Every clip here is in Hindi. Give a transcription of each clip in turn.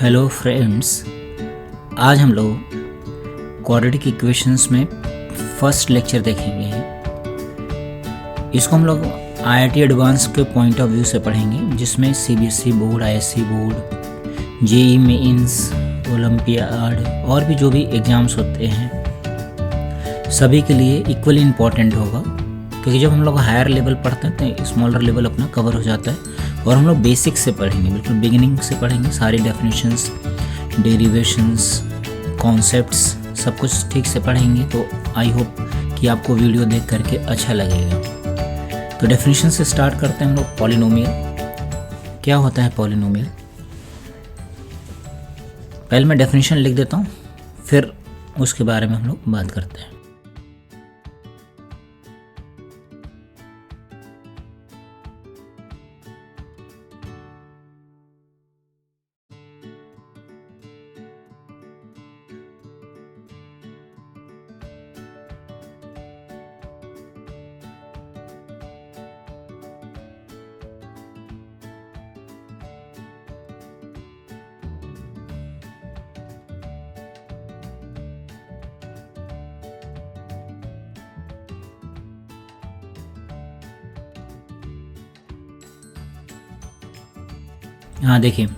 हेलो फ्रेंड्स, आज हम लोग क्वाड्रेटिक इक्वेशंस में फर्स्ट लेक्चर देखेंगे। इसको हम लोग आईआईटी एडवांस के पॉइंट ऑफ व्यू से पढ़ेंगे, जिसमें CBSE board, ISC board, JEE mains, olympiad और भी जो भी एग्ज़ाम्स होते हैं सभी के लिए इक्वली इम्पॉर्टेंट होगा, क्योंकि जब हम लोग हायर लेवल पढ़ते हैं तो स्मॉलर लेवल अपना कवर हो जाता है। और हम लोग बेसिक से पढ़ेंगे, बिल्कुल बिगिनिंग से पढ़ेंगे, सारी डेफिनेशंस, डेरिवेशंस, कॉन्सेप्ट्स सब कुछ ठीक से पढ़ेंगे। तो आई होप कि आपको वीडियो देख करके अच्छा लगेगा। तो डेफिनेशन से स्टार्ट करते हैं हम लोग। पॉलिनोमियल क्या होता है? पॉलिनोमियल पहले मैं डेफिनेशन लिख देता हूँ, फिर उसके बारे में हम लोग बात करते हैं। हाँ देखिए,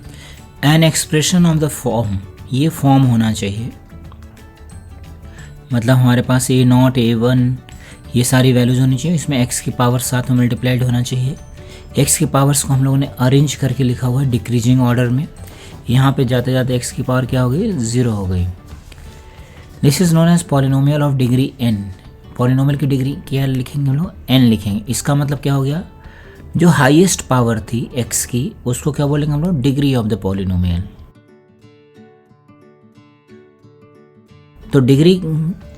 an expression of the form, ये फॉर्म होना चाहिए। मतलब हमारे पास A0, A1 ये सारी वैल्यूज होनी चाहिए। इसमें x की पावर साथ में मल्टीप्लाइड होना चाहिए। x की पावर्स को हम लोगों ने अरेंज करके लिखा हुआ है डिक्रीजिंग ऑर्डर में। यहाँ पे जाते जाते x की पावर क्या हो गई? 0 हो गई। This is known as polynomial of degree n। Polynomial की डिग्री क्या लिखेंगे हम लोग? n लिखेंगे। इसका मतलब क्या हो गया? जो हाईएस्ट पावर थी x की, उसको क्या बोलेंगे हम लोग? Degree of the polynomial. तो डिग्री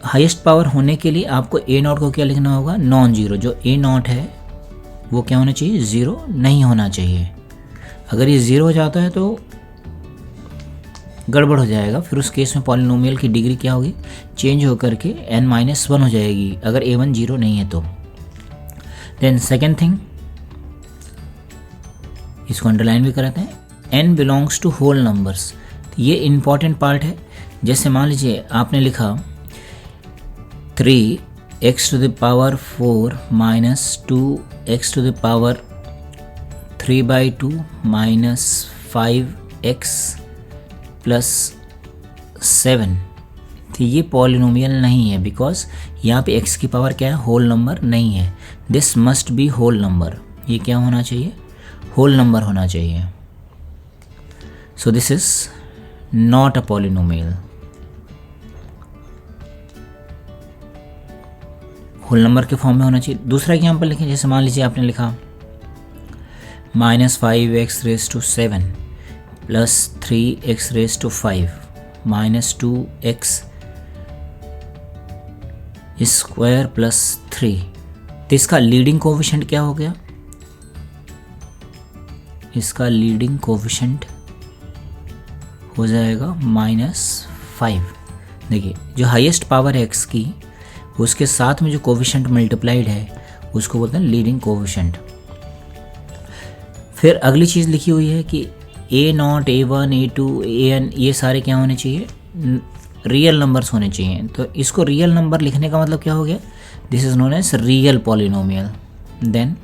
हाईएस्ट पावर होने के लिए आपको A0 को क्या लिखना होगा? Non zero. जो A0 है वो क्या होना चाहिए? 0 नहीं होना चाहिए। अगर ये 0 हो जाता है तो गड़बड़ हो जाएगा। फिर उस केस में पॉलिनोमियल की डिग्री क्या होगी? चेंज होकर के n-1 हो जाएगी, अगर A1 0 नहीं है तो। देन सेकेंड थिंग, इसको अंडरलाइन भी कराते हैं, n belongs to whole numbers. ये इंपॉर्टेंट पार्ट है। जैसे मान लीजिए आपने लिखा 3x to the power 4 minus 2x to the power 3/2 minus 5x plus 7। तो ये पॉलिनोमियल नहीं है, बिकॉज यहाँ पे x की पावर क्या है? होल नंबर नहीं है। This must be whole number. ये क्या होना चाहिए? होल नंबर होना चाहिए। So this is not a polynomial. Whole number के फॉर्म में होना चाहिए। दूसरा एग्जाम्पल लिखें, जैसे मान लीजिए आपने लिखा -5x⁻7 plus 3x⁻5 minus 2x square plus 3। तो इसका लीडिंग कोएफिशिएंट क्या हो गया? इसका लीडिंग कोएफिशिएंट हो जाएगा -5। देखिए, जो हाईएस्ट पावर है x की, उसके साथ में जो कोएफिशिएंट मल्टीप्लाइड है उसको बोलते हैं लीडिंग कोएफिशिएंट। फिर अगली चीज़ लिखी हुई है कि A0, A1, A2, AN ये सारे क्या होने चाहिए? रियल नंबर्स होने चाहिए। तो इसको रियल नंबर लिखने का मतलब क्या हो गया? This is known as real polynomial, then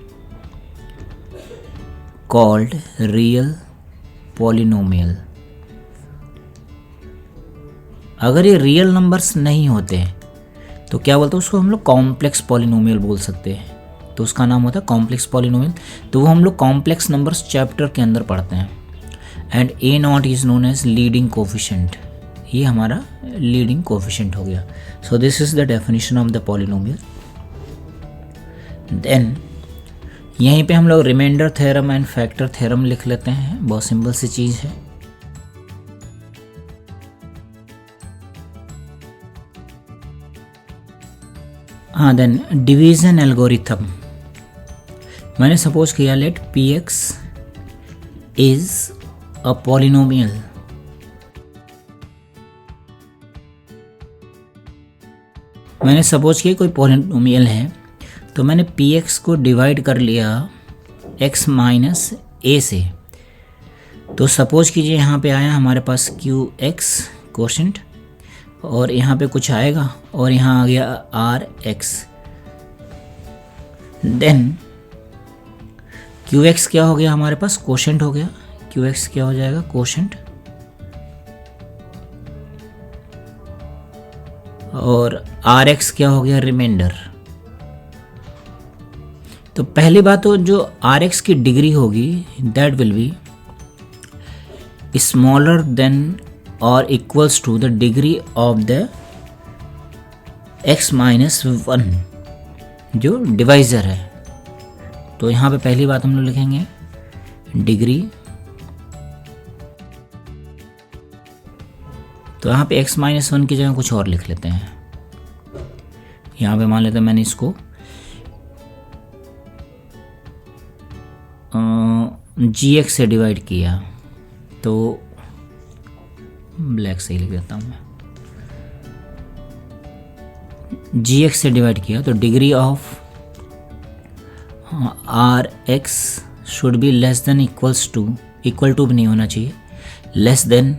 called real polynomial. अगर ये रियल नंबर्स नहीं होते तो क्या बोलते हैं? उसको हम लोग कॉम्प्लेक्स पॉलिनोमियल बोल सकते हैं। तो उसका नाम होता है कॉम्प्लेक्स पॉलिनोमियल। तो वो हम लोग कॉम्प्लेक्स नंबर्स चैप्टर के अंदर पढ़ते हैं। And A0 is known as leading coefficient. ये हमारा लीडिंग कोएफिशिएंट हो गया। So this is the definition of the polynomial. Then यहीं पे हम लोग remainder theorem and factor theorem लिख लेते हैं। बहुत सिंपल सी चीज़ है। हाँ, देन डिवीजन एल्गोरिथम। मैंने सपोज किया let px is a polynomial. मैंने सपोज किया कोई पॉलिनोमियल है, तो मैंने px को डिवाइड कर लिया x माइनस a से। तो सपोज कीजिए यहाँ पे आया हमारे पास क्यू एक्स कोशेंट, और यहाँ पे कुछ आएगा और यहाँ आ गया r x. Then q x क्या हो गया हमारे पास, कोशेंट हो गया। क्यू एक्स क्या हो जाएगा, कोशेंट, और आर एक्स क्या हो गया, रिमाइंडर। तो पहली बात तो जो आर एक्स की डिग्री होगी that will be smaller than और equals to the degree of the x minus 1 जो डिवाइज़र है। तो यहाँ पे पहली बात हम लोग लिखेंगे डिग्री, तो यहाँ पे x माइनस 1 की जगह कुछ और लिख लेते हैं। यहाँ पे मान लेते हैं मैंने इसको gx से डिवाइड किया, तो ब्लैक से ही लिख देता हूँ मैं, gx से डिवाइड किया तो degree of r x should be less than equals to, equal to भी नहीं होना चाहिए, less than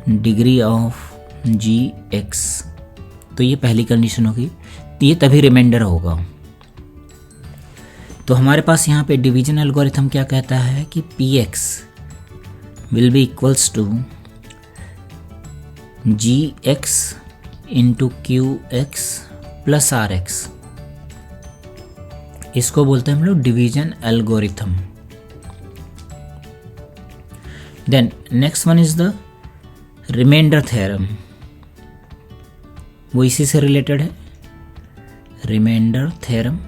degree of g x. तो ये पहली कंडीशन होगी, ये तभी रिमाइंडर होगा। तो हमारे पास यहाँ पे डिवीजन एल्गोरिथम क्या कहता है कि p x will be equals to g x into q x plus are x. इसको बोलते हैं हम लोग division algorithm. Then next one is the remainder theorem, वो इसी से रिलेटेड है, रिमाइंडर थ्योरम।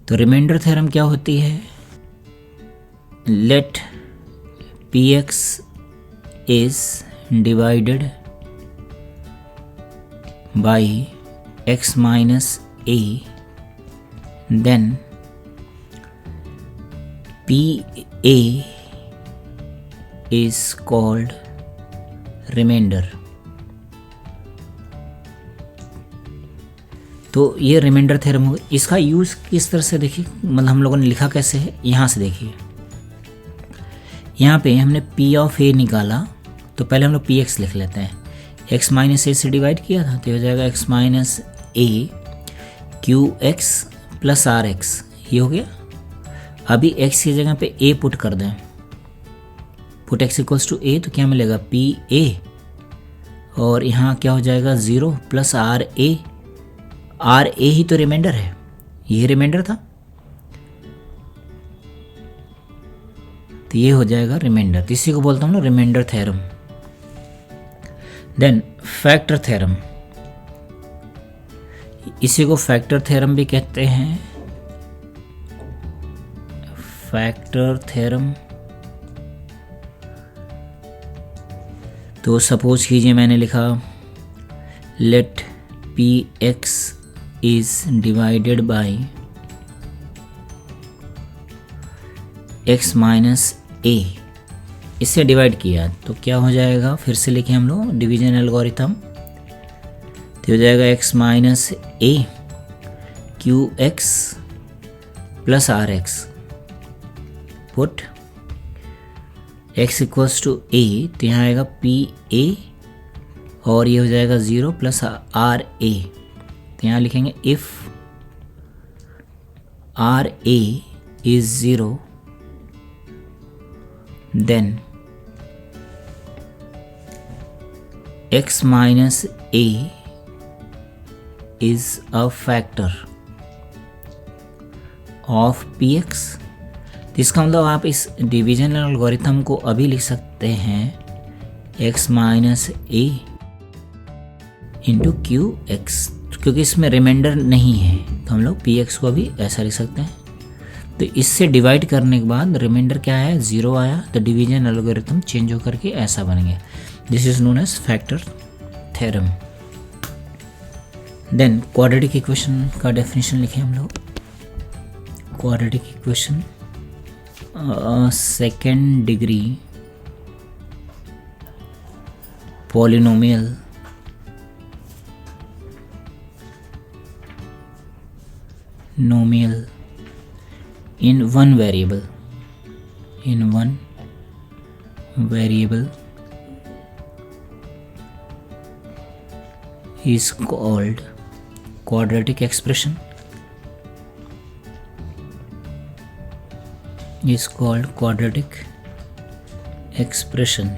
तो रिमाइंडर थ्योरम क्या होती है, let P x is divided by x minus a, then p a is called remainder. तो ये रिमाइंडर थ्योरम होगा। इसका यूज़ किस तरह से देखिए, मतलब हम लोगों ने लिखा कैसे है, यहाँ से देखिए, यहाँ पे हमने p ऑफ a निकाला, तो पहले हम लोग पी एक्स लिख लेते हैं, x माइनस ए से डिवाइड किया था तो हो जाएगा x minus A Q x plus are x, ये हो गया। अभी x की जगह पे a पुट कर दें, put x equals to a, तो क्या मिलेगा पी ए, और यहाँ क्या हो जाएगा 0 plus R A, R A ही तो रिमाइंडर है, ये रिमाइंडर था, तो ये हो जाएगा रिमाइंडर। तो इसी को बोलता हूँ ना remainder theorem. Then factor theorem, इसी को फैक्टर थ्योरम भी कहते हैं, फैक्टर थ्योरम। तो सपोज कीजिए मैंने लिखा let P x is divided by x minus A, इससे डिवाइड किया तो क्या हो जाएगा, फिर से लिखे हम लोग डिवीजन एल्गोरिथम, तो हो जाएगा X minus A Q x plus are X, put x equals to A, तो यहाँ आएगा पी ए, और ये हो जाएगा 0 प्लस आर ए, तो यहाँ लिखेंगे if r a is 0 then x minus a is a factor of p x. इसका मतलब आप इस डिवीजन एल्गोरिथम को अभी लिख सकते हैं x माइनस ए इंटू क्यू एक्स, क्योंकि इसमें रिमाइंडर नहीं है तो हम लोग पी एक्स को भी ऐसा लिख सकते हैं। तो इससे डिवाइड करने के बाद रिमाइंडर क्या आया, 0 आया, तो डिवीजन एल्गोरिथम चेंज होकर के ऐसा बन गया। This is known as factor theorem. Then quadratic equation का डेफिनेशन लिखे हम लोग। Quadratic equation second degree polynomial in one variable in one variable is called quadratic expression. Is called quadratic expression.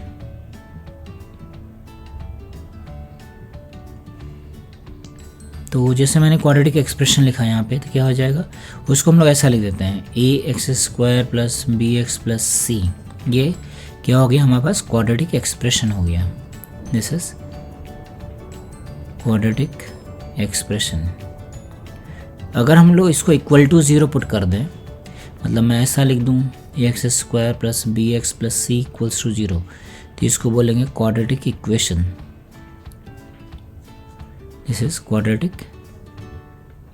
तो जैसे मैंने क्वाड्रेटिक एक्सप्रेशन लिखा है यहाँ पे, तो क्या हो जाएगा, उसको हम लोग ऐसा लिख देते हैं A x square plus B x plus C. ये क्या हो गया, हमारे पास क्वाड्रेटिक एक्सप्रेशन हो गया। This is quadratic expression. अगर हम लोग इसको इक्वल टू 0 पुट कर दें, मतलब मैं ऐसा लिख दूँ A x square plus B x plus C equals to 0, तो इसको बोलेंगे quadratic equation. This is quadratic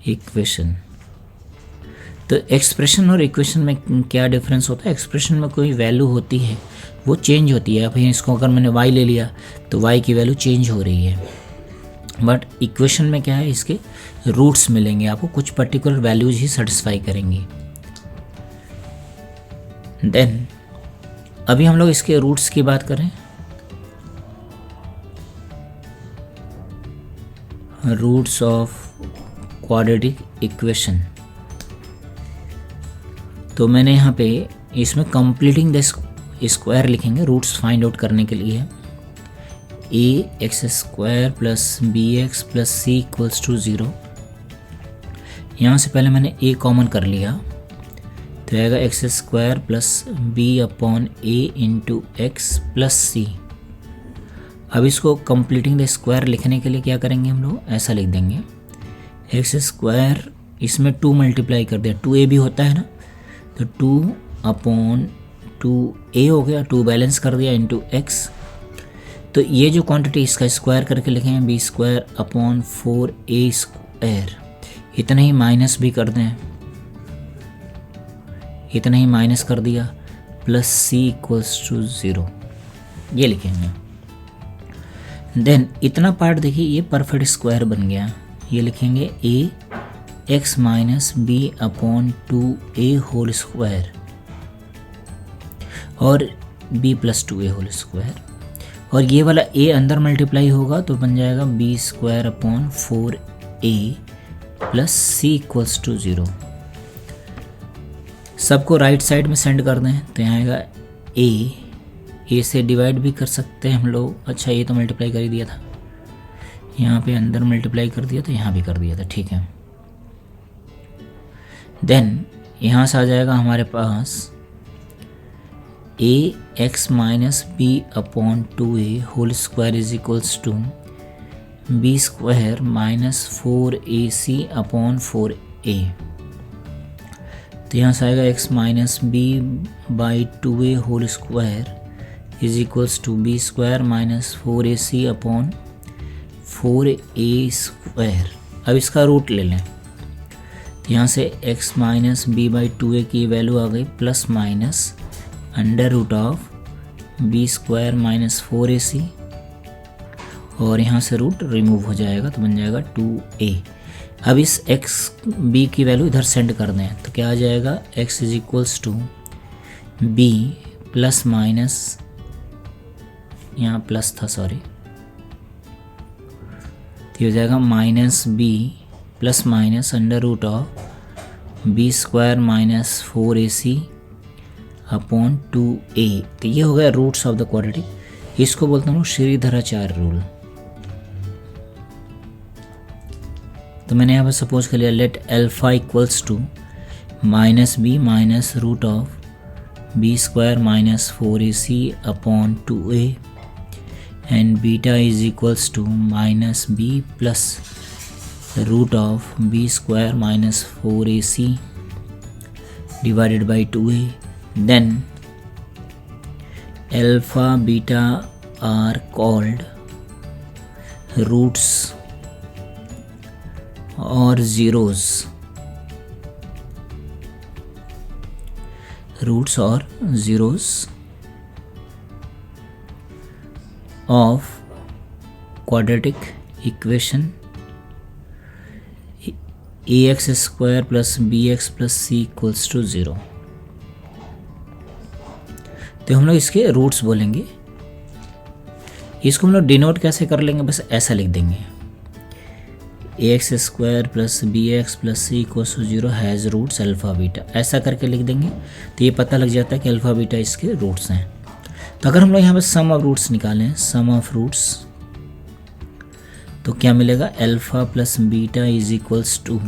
equation. तो एक्सप्रेशन और इक्वेशन में क्या डिफरेंस होता है, एक्सप्रेशन में कोई वैल्यू होती है वो चेंज होती है। फिर इसको अगर मैंने y ले लिया तो y की वैल्यू चेंज हो रही है, बट इक्वेशन में क्या है, इसके रूट्स मिलेंगे आपको, कुछ पर्टिकुलर वैल्यूज ही सेटिस्फाई करेंगी। देन अभी हम लोग इसके रूट्स की बात करें। रूट्स ऑफ क्वाड्रेटिक इक्वेशन, तो मैंने यहाँ पे इसमें कंप्लीटिंग द स्क्वायर लिखेंगे रूट्स फाइंड आउट करने के लिए। A x square plus B x plus C equals to 0। यहाँ से पहले मैंने ए कॉमन कर लिया, तो आएगा x square plus B upon ए इंटू एक्स प्लस सी। अब इसको कंप्लीटिंग द स्क्वायर लिखने के लिए क्या करेंगे, हम लोग ऐसा लिख देंगे एक्स स्क्वायर, इसमें 2 मल्टीप्लाई कर दिया, 2a भी होता है ना, तो 2 अपॉन 2a हो गया, 2 बैलेंस कर दिया इंटू एक्स। तो ये जो क्वांटिटी इसका स्क्वायर करके लिखेंगे B square upon 4a square. इतना ही माइनस भी कर दें, इतना ही माइनस कर दिया, प्लस सी इक्वल्स टू 0, ये लिखेंगे। देन इतना पार्ट देखिए, ये परफेक्ट स्क्वायर बन गया, ये लिखेंगे ए X minus B upon 2a whole square और b plus 2a whole square, और ये वाला a अंदर मल्टीप्लाई होगा तो बन जाएगा b square upon 4a plus C equals to 0। सबको राइट साइड में सेंड कर दें, तो यहाँ आएगा a से डिवाइड भी कर सकते हैं हम लोग। अच्छा, ये तो मल्टीप्लाई कर ही दिया था, यहाँ पे अंदर मल्टीप्लाई कर दिया, तो यहाँ भी कर दिया था, ठीक है। देन यहाँ से आ जाएगा हमारे पास A X minus B upon 2a whole square is equals to B square minus 4ac upon 4a। तो यहाँ से आएगा X minus B by 2a whole square is equals to B square minus 4ac upon 4a square. अब इसका रूट ले लें, तो यहाँ से x minus B by 2a की वैल्यू आ गई plus minus under root of b square minus 4ac, और यहाँ से रूट रिमूव हो जाएगा तो बन जाएगा 2a। अब इस x b की वैल्यू इधर सेंड कर दें, तो क्या आ जाएगा, x is equals to b plus minus, यहाँ प्लस था सॉरी, तो हो जाएगा minus b plus minus under root of b square minus 4ac upon 2a। तो ये हो गया रूट्स ऑफ द क्वाड्रेटिक। इसको बोलता हूँ श्रीधराचार्य रूल। तो मैंने यहाँ पर सपोज कर लिया, let alpha equals to minus b minus root of b square minus 4ac upon 2a and beta is equals to minus b plus root of b square minus 4ac divided by 2a। Then alpha beta are called roots और zeros, रूट्स और zeros of quadratic equation ax square plus bx plus c equals to 0। तो हम लोग इसके रूट्स बोलेंगे। इसको हम लोग डिनोट कैसे कर लेंगे, बस ऐसा लिख देंगे ax square plus B x plus C equals to 0 has roots alpha beta, ऐसा करके लिख देंगे। तो ये पता लग जाता है कि अल्फ़ा बीटा इसके रूट्स हैं। तो अगर हम लोग यहाँ पर सम ऑफ रूट्स निकालें, सम ऑफ रूट्स, तो क्या मिलेगा, alpha plus beta is equals to,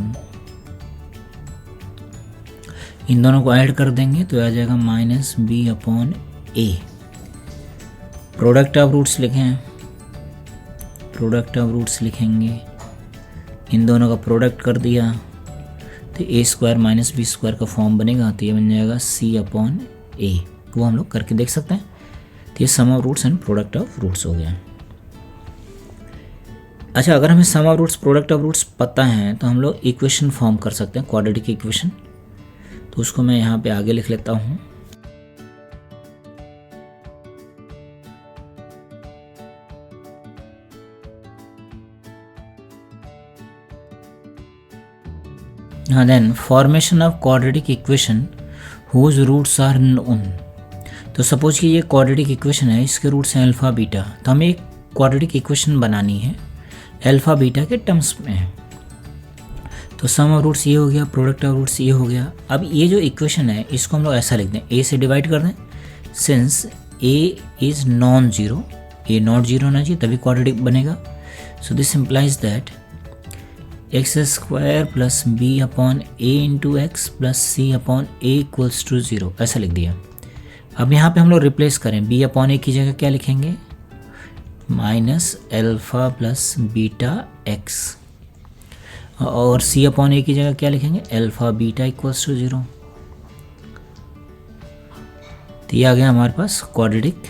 इन दोनों को ऐड कर देंगे तो आ जाएगा minus B upon A. Product of roots लिखें, प्रोडक्ट ऑफ रूट्स लिखेंगे, इन दोनों का प्रोडक्ट कर दिया तो A square minus B square का फॉर्म बनेगा। तो ये बन जाएगा सी अपॉन ए, वो हम लोग करके देख सकते हैं। तो ये sum of roots and product of roots हो गया। अच्छा, अगर हमें sum of roots product of roots पता है तो हम लोग इक्वेशन फॉर्म कर सकते हैं, क्वाड्रेटिक इक्वेशन। तो उसको मैं यहाँ पे आगे लिख लेता हूँ। हाँ, then formation of quadratic equation whose roots are known. तो सपोज कि ये क्वाड्रेटिक इक्वेशन है, इसके रूट्स हैं अल्फ़ा बीटा। तो हमें एक क्वाड्रेटिक इक्वेशन बनानी है अल्फ़ा बीटा के टर्म्स में। तो सम ऑफ रूट्स ये हो गया, प्रोडक्ट ऑफ रूट्स ये हो गया। अब ये जो इक्वेशन है इसको हम लोग ऐसा लिख दें, ए से डिवाइड कर दें। Since a is non zero, a not zero होना चाहिए तभी क्वाड्रेटिक बनेगा। So this implies that x square plus B upon A into x plus c upon a equals to 0, ऐसा लिख दिया। अब यहाँ पे हम लोग रिप्लेस करें, बी अपॉन ए की जगह क्या लिखेंगे, minus alpha plus beta x, और सी अपॉन ए की जगह क्या लिखेंगे, अल्फ़ा बीटा इक्वल्स टू 0। तो ये आ गया हमारे पास क्वाड्रेटिक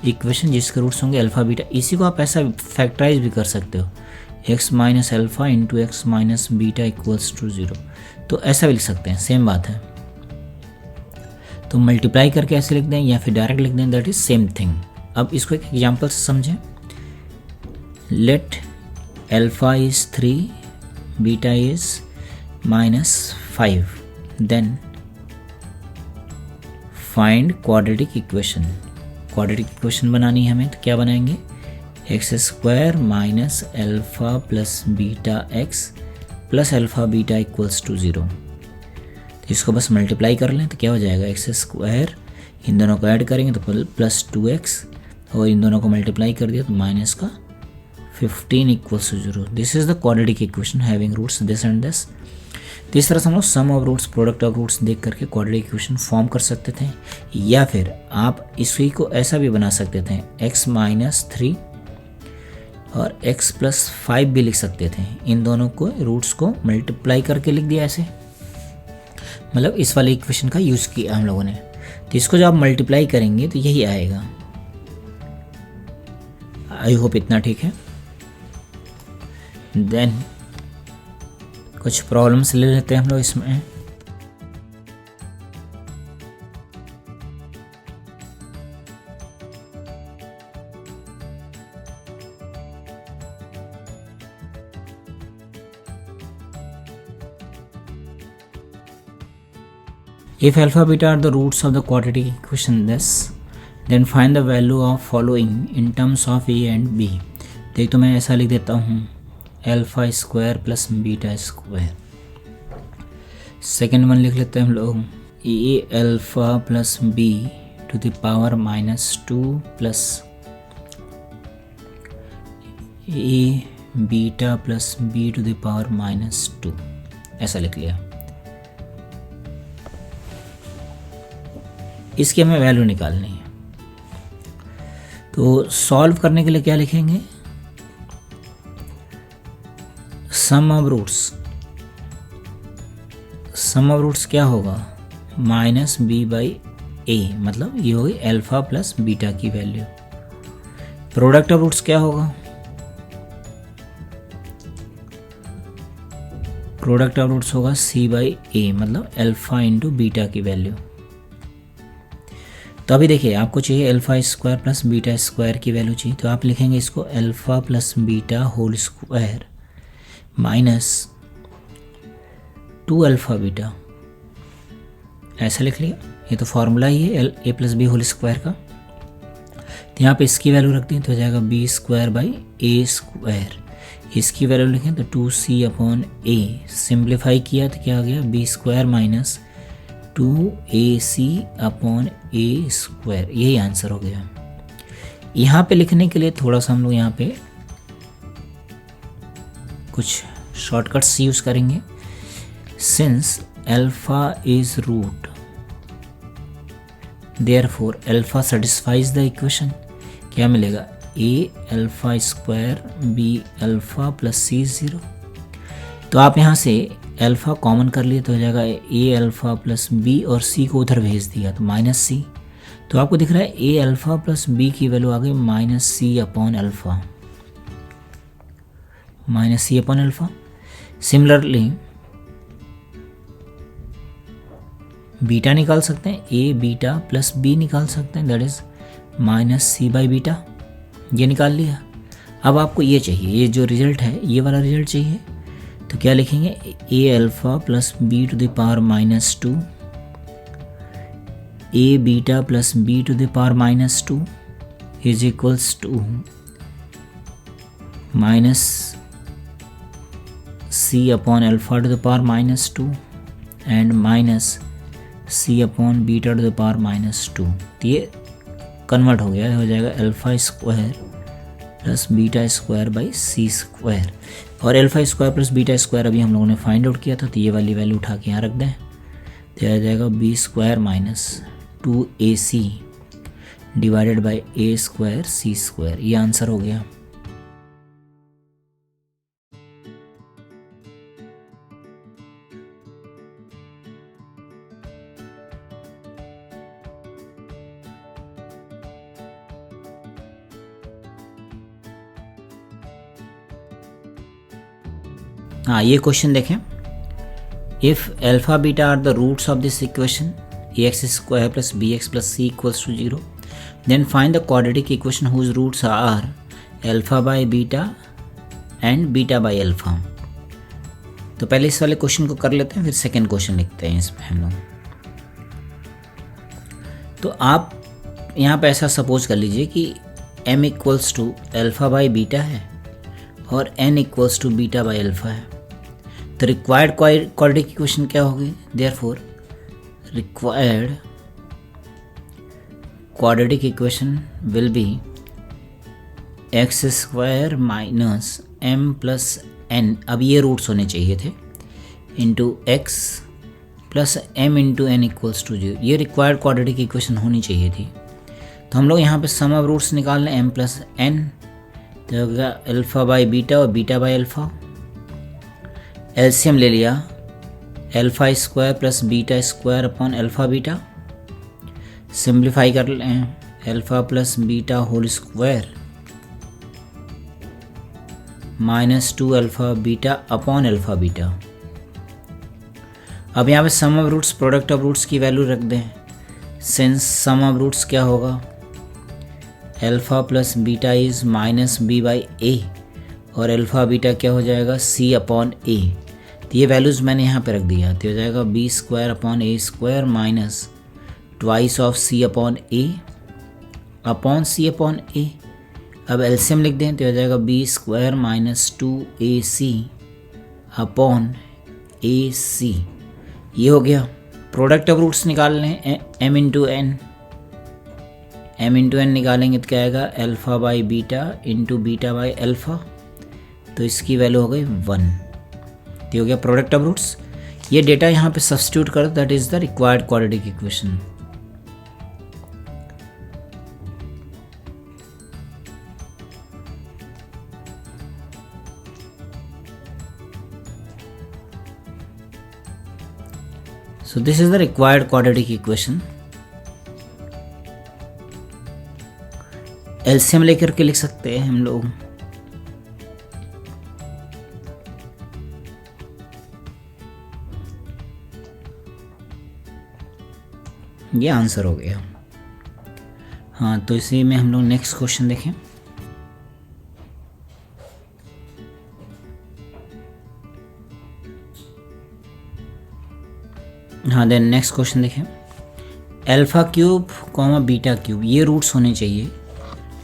इक्वेशन जिसके रूट्स होंगे अल्फ़ा बीटा। इसी को आप ऐसा फैक्टराइज भी कर सकते हो, x minus alpha into x minus beta equals to 0। तो ऐसा भी लिख सकते हैं, सेम बात है। तो मल्टीप्लाई करके ऐसे लिख दें या फिर डायरेक्ट लिख दें, दैट इज सेम थिंग। अब इसको एक एग्जाम्पल से समझें। Let alpha is 3, beta is -5, then find quadratic equation. Quadratic equation बनानी है हमें, तो क्या बनाएंगे, x square minus alpha plus beta x plus alpha beta equals to 0। तो इसको बस मल्टीप्लाई कर लें तो क्या हो जाएगा, एक्स स्क्वायर, इन दोनों को ऐड करेंगे तो प्लस 2x, और इन दोनों को मल्टीप्लाई कर दिया तो माइनस का 15 equals to 0। This is the quadratic equation having roots this and this. तो इस तरह से हम लोग sum of roots product of roots देख करके क्वाड्रेटिक इक्वेशन फॉर्म कर सकते थे। या फिर आप इसी को ऐसा भी बना सकते थे, x माइनस 3 और x प्लस 5 भी लिख सकते थे। इन दोनों को रूट्स को मल्टीप्लाई करके लिख दिया ऐसे, मतलब इस वाले इक्वेशन का यूज़ किया हम लोगों ने। तो इसको जब आप मल्टीप्लाई करेंगे तो यही आएगा। आई होप इतना ठीक है। देन कुछ प्रॉब्लम्स ले लेते हैं हम लोग इसमें। If alpha beta are the roots of the quadratic equation this, then find the value of following in terms of a and b। देख तो मैं ऐसा लिख देता हूँ, alpha square plus beta square. Second one लिख लेते हैं हम लोग, a alpha plus b to the power -2 plus a beta plus b to the power -2, ऐसा लिख लिया। इसकी हमें वैल्यू निकालनी है। तो सॉल्व करने के लिए क्या लिखेंगे, sum of roots. Sum of roots क्या होगा, -b/a, मतलब ये होगी अल्फ़ा प्लस बीटा की वैल्यू। प्रोडक्ट ऑफ रूट्स क्या होगा, प्रोडक्ट ऑफ रूट्स होगा c/a, मतलब अल्फ़ा इंटू बीटा की वैल्यू। तो अभी देखिए आपको चाहिए alpha square plus beta square की वैल्यू चाहिए, तो आप लिखेंगे इसको alpha plus beta whole square minus 2 alpha beta, ऐसा लिख लिया। ये तो फॉर्मूला ही है a plus b whole square का। तो यहाँ पे इसकी वैल्यू रखते हैं तो हो जाएगा b square by a square. इसकी वैल्यू लिखें तो 2c अपॉन ए, सिंप्लीफाई किया तो क्या आ गया b square minus 2ac upon a square, यही आंसर हो गया। यहाँ पे लिखने के लिए थोड़ा सा हम लोग यहाँ पे कुछ शॉर्टकट्स यूज करेंगे। Since alpha is root therefore alpha satisfies the equation, क्या मिलेगा a alpha square b alpha plus c 0। तो आप यहाँ से अल्फा कॉमन कर लिए तो हो जाएगा ए अल्फा प्लस बी और सी को उधर भेज दिया तो माइनस सी। तो आपको दिख रहा है ए अल्फा प्लस बी की वैल्यू आ गई minus c upon alpha, minus c upon alpha. Similarly beta निकाल सकते हैं, ए बीटा प्लस बी निकाल सकते हैं, that is minus c by beta, ये निकाल लिया। अब आपको ये चाहिए, ये जो रिजल्ट है ये वाला रिजल्ट चाहिए, तो क्या लिखेंगे a alpha plus b to the power minus 2 a beta plus b to the power minus 2 is equals to minus c upon alpha to the power minus 2 and minus c upon beta to the power minus 2। तो ये कन्वर्ट हो गया, हो जाएगा alpha square plus beta square by c square. और alpha square plus beta square अभी हम लोगों ने फाइंड आउट किया था, तो ये वाली वैल्यू उठा के यहाँ रख दें तो आ जाएगा b square minus 2ac divided by a square c square, ये आंसर हो गया। हाँ, ये क्वेश्चन देखें, if alpha beta are the roots of this equation ax square plus bx plus c equals to 0, then find the quadratic equation whose roots are alpha by beta and beta by alpha। तो पहले इस वाले क्वेश्चन को कर लेते हैं, फिर सेकेंड क्वेश्चन लिखते हैं इसमें हम लोग। तो आप यहाँ पे ऐसा सपोज कर लीजिए कि m equals to alpha by beta है और n equals to beta by alpha है। तो रिक्वायर्ड क्वाड्रेटिक इक्वेशन क्या होगी, therefore required quadratic equation will be x square minus m plus n, अब ये रूट्स होने चाहिए थे, into x plus m into n equals to 0, ये रिक्वायर्ड क्वाड्रेटिक इक्वेशन होनी चाहिए थी। तो हम लोग यहाँ पे सम ऑफ रूट्स निकाल लें m प्लस n, तो होगा अल्फा बाई बीटा और बीटा बाई अल्फा। एलसीएम ले लिया alpha square plus beta square upon alpha beta, simplify कर लें alpha plus beta whole square minus 2 alpha beta upon alpha beta. अब यहाँ पे sum of roots product of roots की वैल्यू रख दें, सिंस सम ऑफ रूट्स क्या होगा alpha plus beta is minus B by a और अल्फा बीटा क्या हो जाएगा सी अपॉन ए। तो ये वैल्यूज़ मैंने यहाँ पे रख दिया, तो हो जाएगा b square upon a square minus twice of c upon a. अब एलसीएम लिख दें तो हो जाएगा b square minus 2ac upon a c, ये हो गया। प्रोडक्ट ऑफ रूट्स निकाल लें m इंटू एन निकालेंगे तो क्या आएगा alpha by beta into beta by alpha, तो इसकी वैल्यू हो गई 1। ये हो गया प्रोडक्ट ऑफ रूट्स। ये डेटा यहाँ पे सब्स्टिट्यूट करो, that is the required quadratic equation. So this is the required quadratic equation। LCM लेकर के लिख सकते हैं हम लोग, ये आंसर हो गया। हाँ, तो इसी में हम लोग नेक्स्ट क्वेश्चन देखें। हाँ, देन नेक्स्ट क्वेश्चन देखें, alpha cube comma beta cube, ये रूट्स होने चाहिए।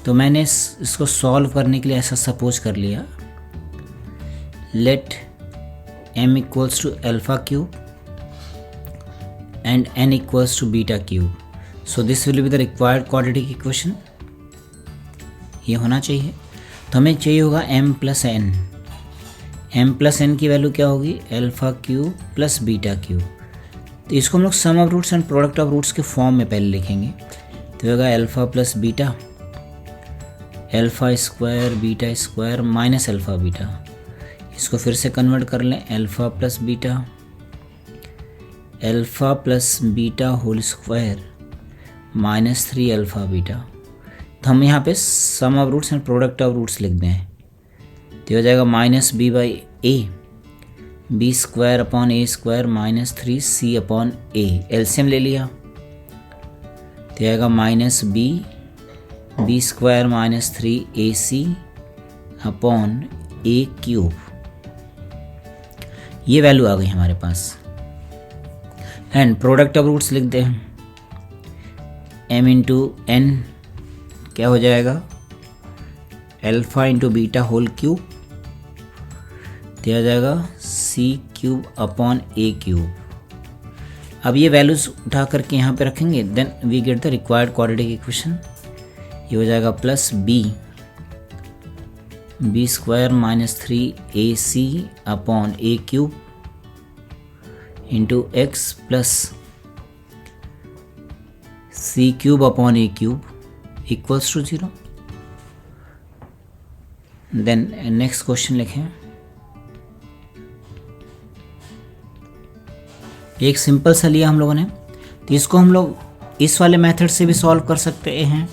तो मैंने इसको सॉल्व करने के लिए ऐसा सपोज कर लिया, let m equals to alpha cube and n equals to beta cube, so this will be the required quadratic equation. ये होना चाहिए। तो हमें चाहिए होगा m plus n। m plus n की वैल्यू क्या होगी, alpha cube plus beta cube. तो इसको हम लोग sum of roots and product of roots के फॉर्म में पहले लिखेंगे। तो होगा alpha plus beta, alpha square beta square minus alpha beta. इसको फिर से कन्वर्ट कर लें, alpha plus beta, alpha plus beta whole square minus 3 alpha beta. तो हम यहाँ पे sum of roots and product of roots लिख दें। तो हो जाएगा minus B by a, b square upon a square minus 3 c upon a, LCM ले लिया। तो आएगा minus B square minus 3 a c upon a cube. ये वैल्यू आ गई हमारे पास। एंड प्रोडक्ट ऑफ रूट्स लिख दें, m इंटू एन क्या हो जाएगा, alpha into beta whole cube, दिया जाएगा c cube upon a cube. अब ये वैल्यूज उठा करके यहाँ पे रखेंगे, then we get the required quadratic equation. ये हो जाएगा plus b square minus 3 a c upon a cube into x plus c cube upon a cube equals to 0। Then next question लिखें। एक सिंपल सा लिया हम लोगों ने, तो इसको हम लोग इस वाले मेथड से भी सॉल्व कर सकते हैं,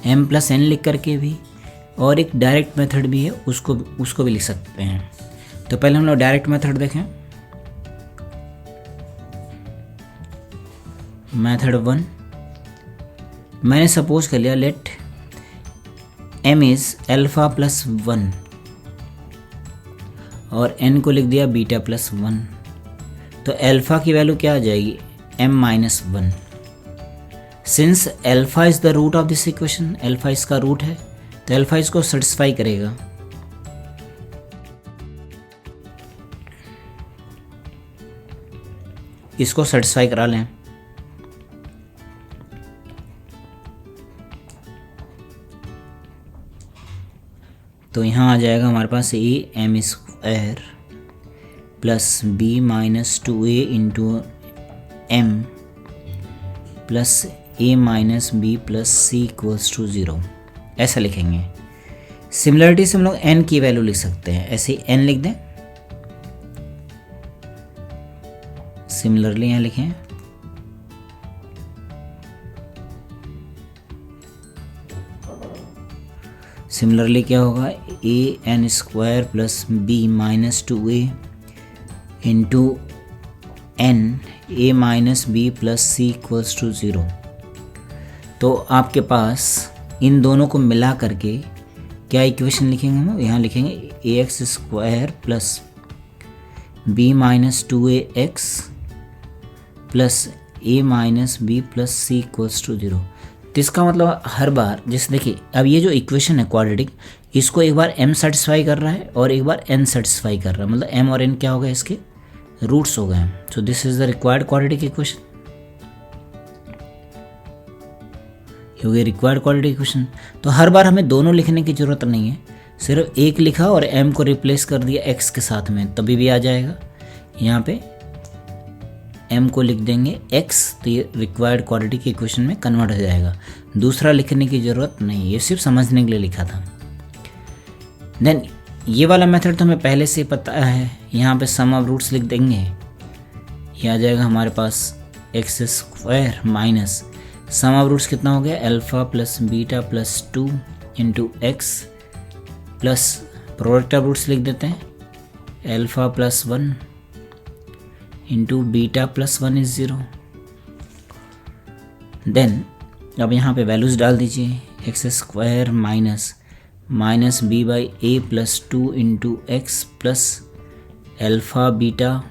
m प्लस n लिख करके भी, और एक डायरेक्ट मेथड भी है, उसको भी लिख सकते हैं। तो पहले हम लोग डायरेक्ट मेथड देखें। मेथड 1 मैंने सपोज कर लिया, let m is alpha plus 1 और n को लिख दिया बीटा प्लस 1। तो अल्फा की वैल्यू क्या आ जाएगी, m minus 1। Since alpha is the root of this equation, alpha इसका रूट है, तो अल्फा इसको सेटिस्फाई करेगा। इसको सेटिस्फाई करा लें। तो यहाँ आ जाएगा हमारे पास a m square plus b minus 2a into m plus a minus b plus C equals to 0, ऐसा लिखेंगे। सिमिलरिटी से हम लोग n की वैल्यू लिख सकते हैं, ऐसे ही n लिख दें। सिमिलरली यहाँ लिखें, सिमिलरली क्या होगा, a n square plus b minus 2a into n a minus b plus C equals to 0। तो आपके पास इन दोनों को मिला करके क्या इक्वेशन लिखेंगे हम, यहाँ लिखेंगे ए x square plus b minus 2a x plus a minus b plus C equals to 0। तो इसका मतलब हर बार, जैसे देखिए अब ये जो इक्वेशन है क्वाड्रेटिक, इसको एक बार m सेटिस्फाई कर रहा है और एक बार n सेटिस्फाई कर रहा है, मतलब m और n क्या हो गए, इसके रूट्स हो गए हैं। सो this is the required quadratic equation, हो गई रिक्वायर्ड क्वाड्रेटिक इक्वेशन। तो हर बार हमें दोनों लिखने की जरूरत नहीं है, सिर्फ एक लिखा और m को रिप्लेस कर दिया x के साथ में, तभी भी आ जाएगा। यहाँ पे m को लिख देंगे x, तो ये रिक्वायर्ड क्वाड्रेटिक इक्वेशन में कन्वर्ट हो जाएगा। दूसरा लिखने की ज़रूरत नहीं, ये सिर्फ समझने के लिए लिखा था। देन ये वाला मेथड तो हमें पहले से पता है, यहाँ पे सम ऑफ रूट्स लिख देंगे। ये आ जाएगा हमारे पास x square minus sum of roots कितना हो गया, alpha plus beta plus 2 into x plus product of roots लिख देते हैं, alpha plus 1 into beta plus 1 is 0। Then अब यहाँ पे वैल्यूज़ डाल दीजिए, x square minus B by a plus 2 into x plus alpha beta,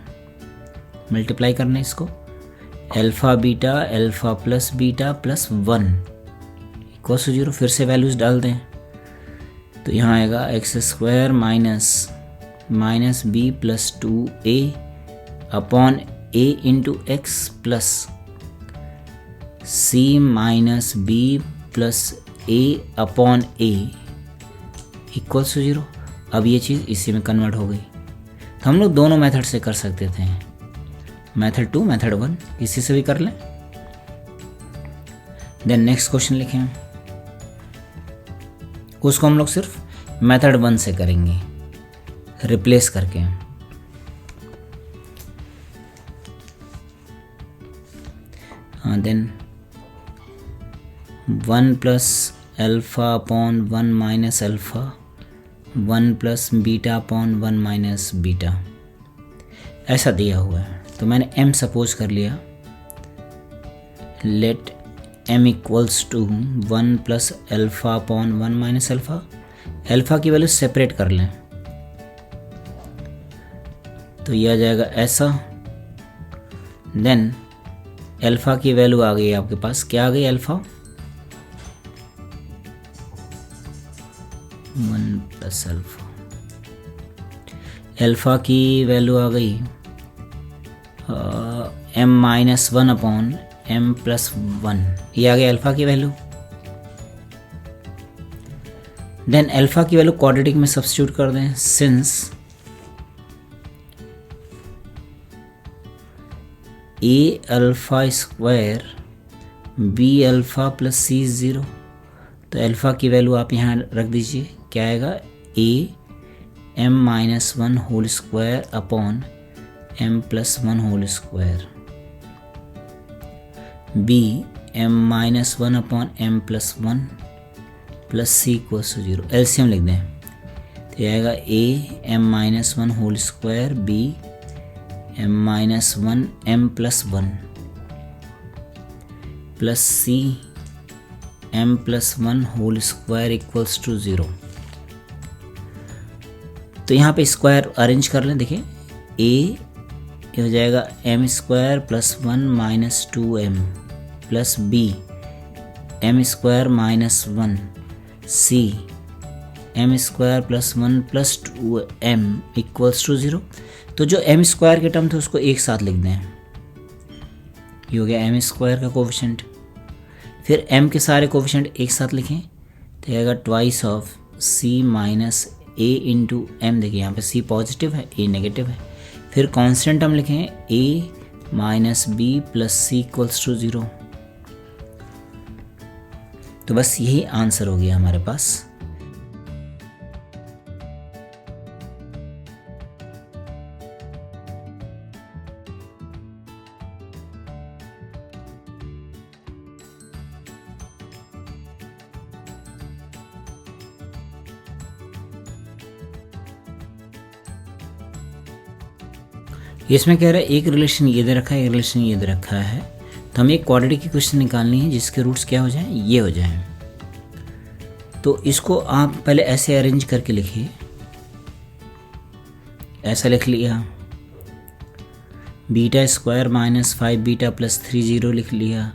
multiply करना इसको, alpha beta alpha plus beta plus 1 equal to 0। फिर से वैल्यूज़ डाल दें तो यहाँ आएगा x square minus b plus 2a upon a into x plus c minus b plus a upon a equal to 0। अब ये चीज़ इसी में कन्वर्ट हो गई। तो हम लोग दोनों मेथड से कर सकते थे, मेथड 2 मेथड 1, किसी से भी कर लें। देन नेक्स्ट क्वेश्चन लिखें, उसको हम लोग सिर्फ मेथड 1 से करेंगे रिप्लेस करके। हाँ, then 1 plus alpha upon 1 minus alpha 1 plus beta upon 1 minus beta, ऐसा दिया हुआ है। तो मैंने m सपोज कर लिया, let m equals to 1 plus alpha upon 1 minus alpha. Alpha की वैल्यू सेपरेट कर लें तो यह आ जाएगा ऐसा। देन अल्फ़ा की वैल्यू आ गई आपके पास, क्या आ गई अल्फ़ा 1 प्लस अल्फ़ा। अल्फ़ा की वैल्यू आ गई m minus 1 upon m plus 1, ये आ गई अल्फ़ा की वैल्यू। देन अल्फ़ा की वैल्यू क्वाड्रेटिक में सब्स्टिट्यूट कर दें, since a alpha square b alpha plus c 0। तो अल्फ़ा की वैल्यू आप यहाँ रख दीजिए, क्या आएगा a m minus 1 whole square upon m plus 1 whole square, b m minus 1 upon m plus 1 plus c equals to 0। LCM लिख दें तो ये आएगा a m minus 1 whole square b m minus 1 m plus 1 plus c m plus 1 whole square equals to 0। तो यहाँ पे स्क्वायर अरेंज कर लें, देखिए a ये हो जाएगा m square plus 1 minus 2m plus b m square minus 1 c m square plus 1 plus 2m equals to 0। तो जो m स्क्वायर के टर्म थे उसको एक साथ लिख दें, ये हो गया m स्क्वायर का कोफिशिएंट। फिर m के सारे कोफिशिएंट एक साथ लिखें तो आएगा twice of c minus a into m। देखिए यहाँ पे c पॉजिटिव है, a नेगेटिव है। फिर कांस्टेंट हम लिखें a minus b plus c equals to 0। तो बस यही आंसर हो गया हमारे पास। इसमें कह रहा है एक रिलेशन ये दे रखा है, एक रिलेशन ये दे रखा है। तो हमें एक क्वाड्रेटिक इक्वेशन निकालनी है जिसके रूट्स क्या हो जाएं, ये हो जाएं। तो इसको आप पहले ऐसे अरेंज करके लिखिए, ऐसा लिख लिया, beta square minus 5 beta plus 3 0 लिख लिया।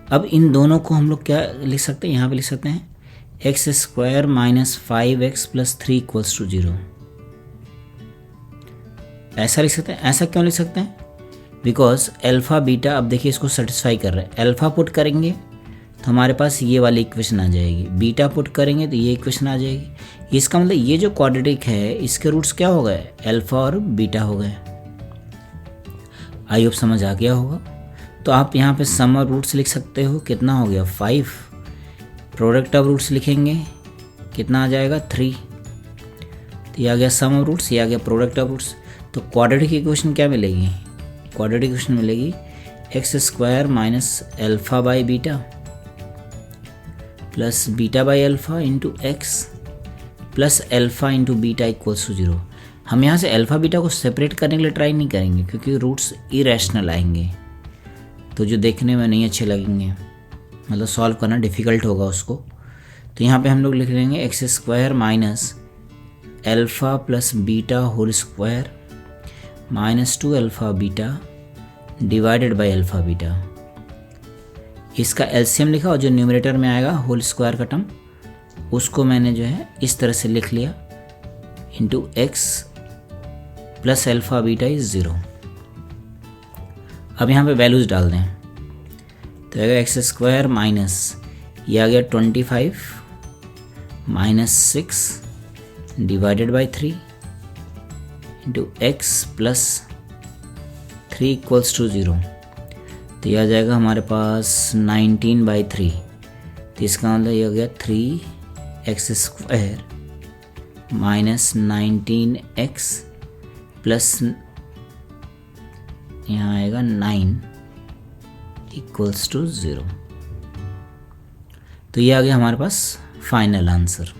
अब इन दोनों को हम लोग क्या लिख सकते हैं, यहाँ पे लिख सकते हैं x square minus 5x plus 3 equals to 0, ऐसा लिख सकते हैं। ऐसा क्यों लिख सकते हैं, बिकॉज अल्फ़ा बीटा, अब देखिए इसको सेटिस्फाई कर रहे हैं। अल्फ़ा पुट करेंगे तो हमारे पास ये वाली इक्वेशन आ जाएगी, बीटा पुट करेंगे तो ये इक्वेशन आ जाएगी। इसका मतलब ये जो क्वाड्रेटिक है इसके रूट्स क्या हो गए, अल्फ़ा और बीटा हो गए। आई होप समझ आ गया होगा। तो आप यहाँ पे सम ऑफ रूट्स लिख सकते हो, कितना हो गया 5। प्रोडक्ट ऑफ रूट्स लिखेंगे कितना आ जाएगा 3। तो ये आ गया सम ऑफ रूट्स, ये आ गया प्रोडक्ट ऑफ रूट्स। तो क्वाड्रेटिक इक्वेशन क्या मिलेगी, क्वाड्रेटिक इक्वेशन मिलेगी x square minus alpha by beta plus beta by alpha into x plus alpha into beta equals to 0। हम यहाँ से अल्फ़ा बीटा को सेपरेट करने के लिए ट्राई नहीं करेंगे क्योंकि रूट्स इरेशनल आएंगे तो जो देखने में नहीं अच्छे लगेंगे, मतलब सॉल्व करना डिफ़िकल्ट होगा उसको। तो यहाँ पे हम लोग लिख लेंगे x square minus alpha plus beta whole square minus 2 alpha beta divided by alpha beta इसका एलसीएम लिखा और जो न्यूमरेटर में आएगा होल स्क्वायर का टर्म उसको मैंने जो है इस तरह से लिख लिया into x plus alpha beta is 0। अब यहाँ पे वैल्यूज़ डाल दें तो आएगा एक्स स्क्वायर माइनस ये आ गया 25 minus 6 divided by 3 into x plus 3 equals to 0। तो यह आ जाएगा हमारे पास 19/3। तो इसका मतलब ये हो गया 3x square minus 19x plus यहाँ आएगा 9 इक्वल्स टू 0। तो ये आ गया हमारे पास फाइनल आंसर।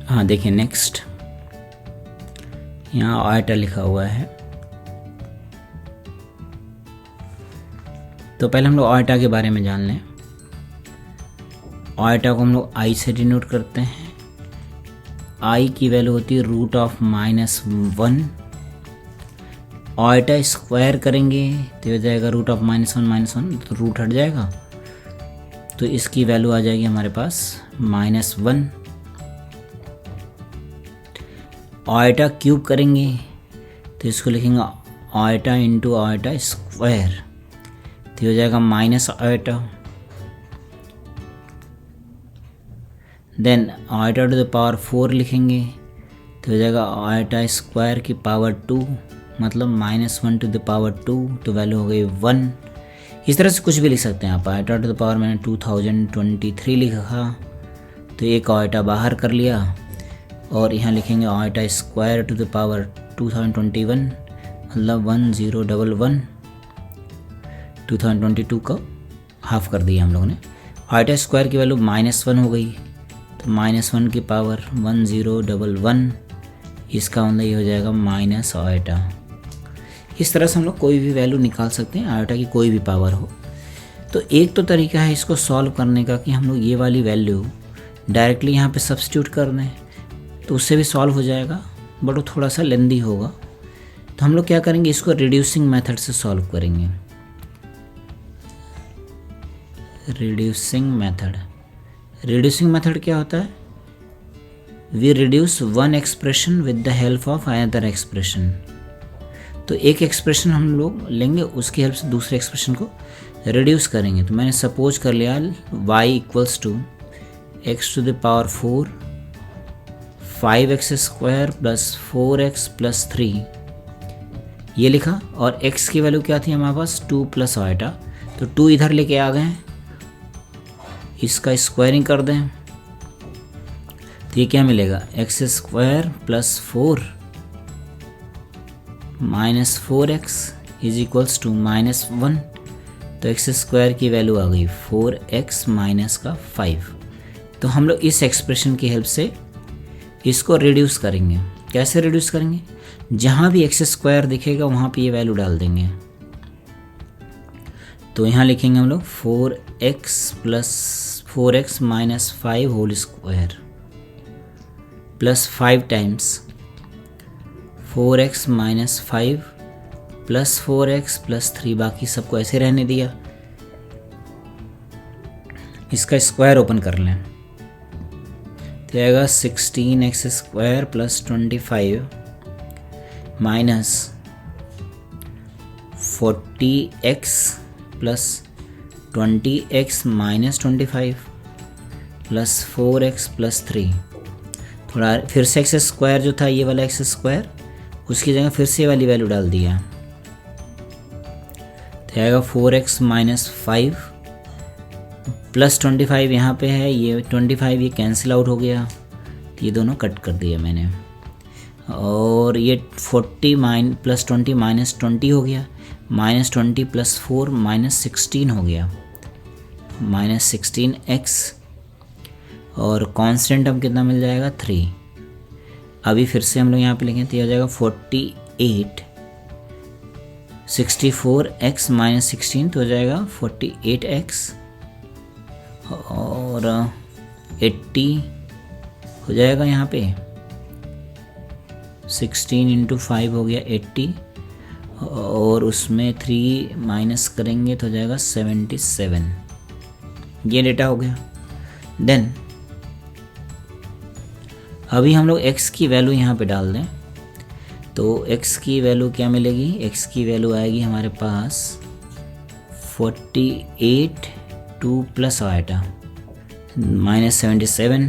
हाँ देखिए नेक्स्ट यहाँ आयटा लिखा हुआ है। तो पहले हम लोग आयटा के बारे में जान लें। आयटा को हम लोग आई से डिनोट करते हैं। आई की वैल्यू होती है √(-1). आयटा स्क्वायर करेंगे तो हो जाएगा √(-1) तो रूट हट जाएगा तो इसकी वैल्यू आ जाएगी हमारे पास -1। आयटा क्यूब करेंगे तो इसको लिखेंगे आयटा इंटू आयटा स्क्वायर तो हो जाएगा minus iota. Then iota to the power 4 लिखेंगे तो हो जाएगा आयटा स्क्वायर की पावर 2 मतलब -1 टू द पावर 2 तो वैल्यू हो गई 1। इस तरह से कुछ भी लिख सकते हैं आप। आयटा टू द पावर मैंने 2023 लिखा तो एक आयटा बाहर कर लिया और यहाँ लिखेंगे iota square to the power 2021 मतलब 1011। 2022 का हाफ कर दिया हम लोगों ने। आयटा स्क्वायर की वैल्यू -1 हो गई तो -1 की पावर 1011 इसका मतलब ये हो जाएगा माइनस आयटा। इस तरह से हम लोग कोई भी वैल्यू निकाल सकते हैं आयटा की कोई भी पावर हो। तो एक तो तरीका है इसको सॉल्व करने का कि हम लोग ये वाली वैल्यू डायरेक्टली यहाँ पे सब्स्टिट्यूट कर दें तो उससे भी सॉल्व हो जाएगा बट वो थोड़ा सा लेंदी होगा। तो हम लोग क्या करेंगे इसको रिड्यूसिंग मेथड से सॉल्व करेंगे। रिड्यूसिंग मेथड क्या होता है? We reduce one expression with the help of another expression. तो एक एक्सप्रेशन हम लोग लेंगे उसकी हेल्प से दूसरे एक्सप्रेशन को रिड्यूस करेंगे। तो मैंने सपोज कर लिया y equals to x to the power 4 5x square plus 4x plus 3 ये लिखा और x की वैल्यू क्या थी हमारे पास 2 प्लस आयटा तो 2 इधर लेके आ गए इसका स्क्वायरिंग कर दें तो ये क्या मिलेगा x square plus 4 minus 4x is equals to -1 तो x स्क्वायर की वैल्यू आ गई 4x माइनस का 5। तो हम लोग इस एक्सप्रेशन की हेल्प से इसको रिड्यूस करेंगे। कैसे रिड्यूस करेंगे? जहाँ भी एक्स स्क्वायर दिखेगा वहाँ पे ये वैल्यू डाल देंगे। तो यहाँ लिखेंगे हम लोग 4x minus 5 whole square plus 5 times 4x minus 5 plus 4x plus 3 बाकी सबको ऐसे रहने दिया। इसका स्क्वायर ओपन कर लें तो आएगा 16x square plus 25 minus 40x plus 20x minus 25 plus 4x plus 3। थोड़ा फिर से एक्स स्क्वायर जो था ये वाला एक्स स्क्वायर उसकी जगह फिर से वाली वैल्यू डाल दिया तो आएगा 4x माइनस 5 प्लस 25 यहाँ पे है ये 25 ये कैंसिल आउट हो गया तो ये दोनों कट कर दिया मैंने और ये 40 प्लस 20 माइनस 20 हो गया -20 प्लस 4 -16 हो गया -16x और कांस्टेंट अब कितना मिल जाएगा 3। अभी फिर से हम लोग यहाँ पे लिखें तो ये हो जाएगा 48 64x माइनस 16 तो हो जाएगा 48x और 80 हो जाएगा यहाँ पे। 16 इंटू 5 हो गया 80, और उसमें 3 माइनस करेंगे तो हो जाएगा 77। ये डेटा हो गया। देन अभी हम लोग x की वैल्यू यहाँ पे डाल दें तो x की वैल्यू क्या मिलेगी? x की वैल्यू आएगी हमारे पास 48 2 प्लस आइटा माइनस 77,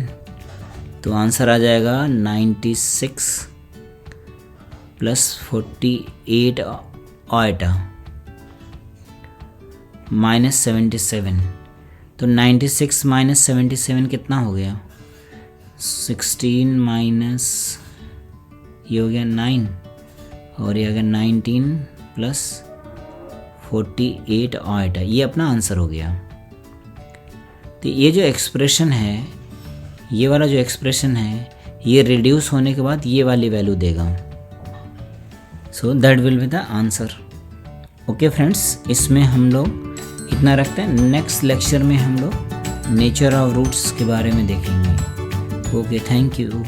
तो आंसर आ जाएगा 96 प्लस 48 आइटा माइनस 77। तो 96 माइनस 77 कितना हो गया? 16 माइनस ये हो गया 9, और ये हो गया 19 प्लस 48 आइटा। ये अपना आंसर हो गया। तो ये जो एक्सप्रेशन है, ये वाला जो एक्सप्रेशन है, ये रिड्यूस होने के बाद ये वाली वैल्यू देगा। So that will be the answer. Okay friends, इसमें हम लोग इतना रखते हैं। नेक्स्ट लेक्चर में हम लोग नेचर ऑफ रूट्स के बारे में देखेंगे। Okay, thank you.